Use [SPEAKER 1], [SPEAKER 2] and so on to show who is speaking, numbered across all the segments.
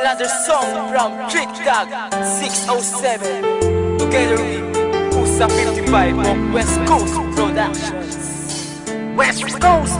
[SPEAKER 1] another song from Trick Dog 607 together with Pusa 55 of West Coast Productions. West Coast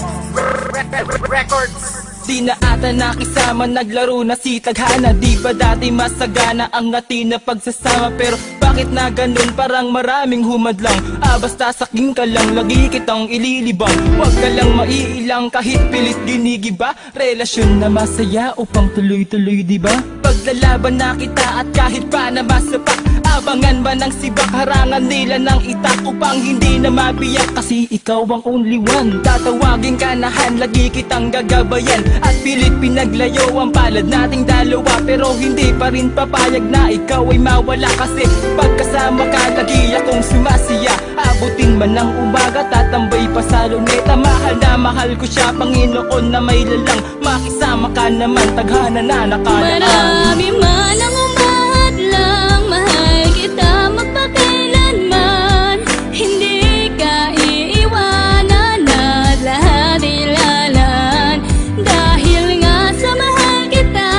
[SPEAKER 1] Records.
[SPEAKER 2] Di na ata nakisama, naglaro na si Tadhana. Di ba dati masagana ang atin na pagsasama? Pero bakit na ganun, parang maraming humadlang? Basta saking ka lang, lagi kitang ililibang. Huwag ka lang maiilang kahit pilit ginigiba. Relasyon na masaya upang tuloy-tuloy, di ba? Paglalaban na kita at kahit pa na masapak, abangan ba ng sibak, harangan nila ng itak upang hindi na mabiyak. Kasi ikaw ang only one, tatawagin ka na Han, lagi kitang gagabayan. At pilit pinaglayo ang palad nating dalawa, pero hindi pa rin papayag na ikaw ay mawala. Kasi pagkasama ka, lagi akong sumasaya. Abutin man ng umaga, tatambay pa sa luneta. Mahal na mahal ko siya, Panginoon na may lalang. Makisama ka naman, Tadhana na nakalaan.
[SPEAKER 3] Marami man ang umahadlang, mahal kita magpakailanman. Hindi ka iiwanan at lahat ilalaan. Dahil nga sa mahal kita,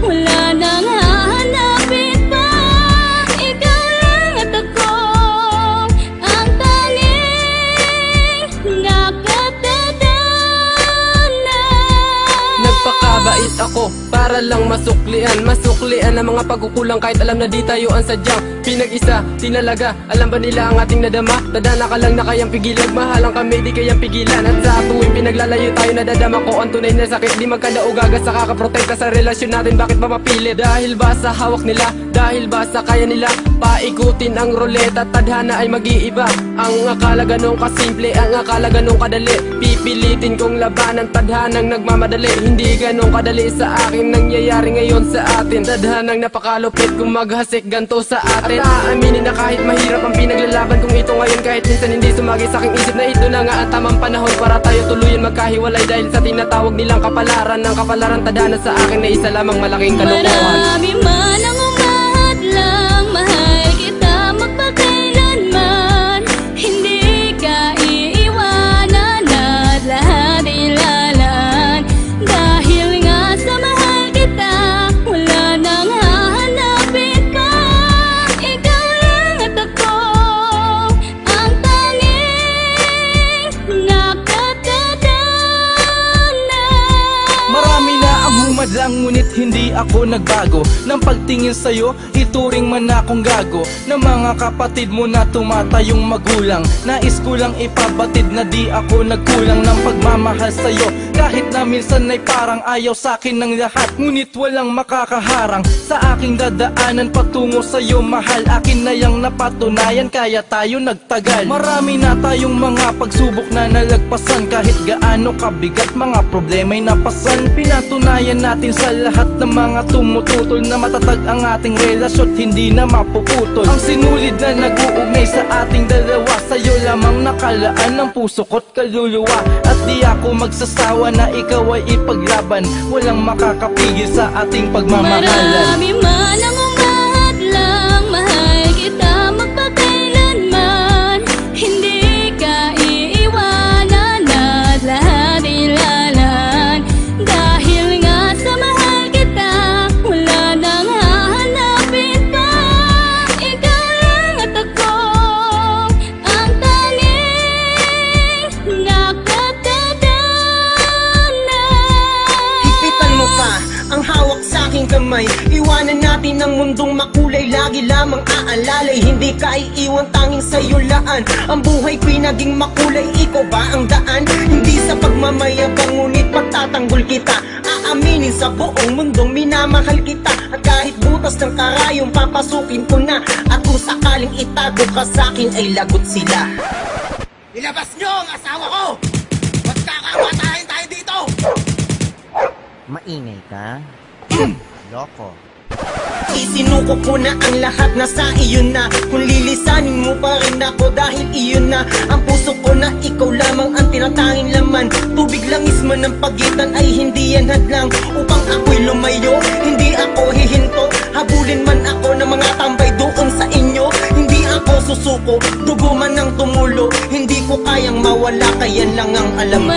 [SPEAKER 3] wala nang hahanapin pa. Ikaw lang at ako ang tanging nakatadhana.
[SPEAKER 4] Nagpakabait ako para lang masuklian ang mga pagkukulang, kahit alam na di tayo ang sadyang pinag-isa, tinalaga. Alam ba nila ang ating nadama? Tadhana ka lang na kayang pigilan, mahalang kami di kayang pigilan. At sa tuwing pinaglalayo tayo, nadadama ko ang tunay na sakit. Di magkadaugaga sa kakaprotekta sa relasyon natin, bakit ba mapilit? Dahil ba sa hawak nila? Dahil ba sa kaya nila? Paikutin ang ruleta, Tadhana ay mag-iiba. Ang akala ganun kasimple, ang akala ganun kadali. Pipilitin kong labanan, Tadhanang nagmamadali. Hindi ganun kadali sa akin, nangyayari ngayon sa atin. Tadhanang napakalupit kung maghasik ganto sa atin. At aaminin na kahit mahirap ang pinaglalaban kung ito ngayon, kahit minsan hindi sumagi sa aking isip na ito na nga ang tamang panahon para tayo tuluyan magkahiwalay. Dahil sa tinatawag nilang kapalaran, ng kapalaran Tadhana sa akin na isa lamang malaking kalokohan.
[SPEAKER 3] Marami man ang umahadlang, mahal kita magpakailanman. Hindi ka iiwanan at lahat ilalaan. Dahil nga sa mahal kita, wala nang hahanapin pa. Ikaw lang at ako ang tanging nakatadhana.
[SPEAKER 2] Marami na ang humadlang, ngunit hindi ako nagbago. Nang pagtingin sa'yo, ituring man akong gago. Ng mga kapatid mo na tumatayong magulang, nais ko lang ipabatid na di ako nagkulang ng pagmamahal sa'yo. Kahit na minsan ay parang ayaw sa'kin ng lahat, ngunit walang makakaharang sa aking dadaanan patungo sa'yo, mahal. Akin na yang napatunayan, kaya tayo nagtagal. Marami na tayong mga pagsubok na nalagpasan, kahit gaano kabigat mga problema'y napasan. Pinatunayan natin sa lahat ng mga tumututol na matatag ang ating relasyon, hindi na mapuputol. Ang sinulid na nag-uugnay sa ating dalawa, sa'yo lamang nakalaan ng puso ko't kaluluwa. At di ako magsasawa na ikaw ay ipaglaban, walang makakapigil sa ating pagmamahalan.
[SPEAKER 3] Marami man ang umahadlang, mahal kita magpakailanman. Hindi ka iiwanan at lahat ilalaan. Dahil nga sa mahal kita, wala nang hahanapin pa. Ikaw lang at ako ang tanging nakatadhana.
[SPEAKER 5] Higpitan mo pa ang hawak sa aking kamay. Iwanan natin ang mundong makulay, lagi lamang aalalay. Hindi ka iiwan, tanging sa'yo laan. Ang buhay ko'y naging makulay, ikaw ba ang daan? Hindi sa pagmamayabang, ngunit pagtatanggol kita. Aaminin sa buong mundong minamahal kita. At kahit butas ng karayong papasukin ko na, at kung sakaling itago ka sa'kin ay lagot sila.
[SPEAKER 1] Ilabas nyo ang asawa ko! Magkakamatahin tayo dito!
[SPEAKER 6] Maingay ka? Loko.
[SPEAKER 5] Isinuko ko na ang lahat, nasa iyo na. Kung lilisanin mo pa rin ako, dahil iyon na ang puso ko, na ikaw lamang ang tinatanging laman. Tubig langis man ang pagitan ay hindi yan hadlang upang ako'y lumayo, hindi ako hihinto. Habulin man ako ng mga tambay doon sa inyo, hindi ako susuko. Dugo man ang tumulo, hindi ko kayang mawala, kaya lang ang alam ko.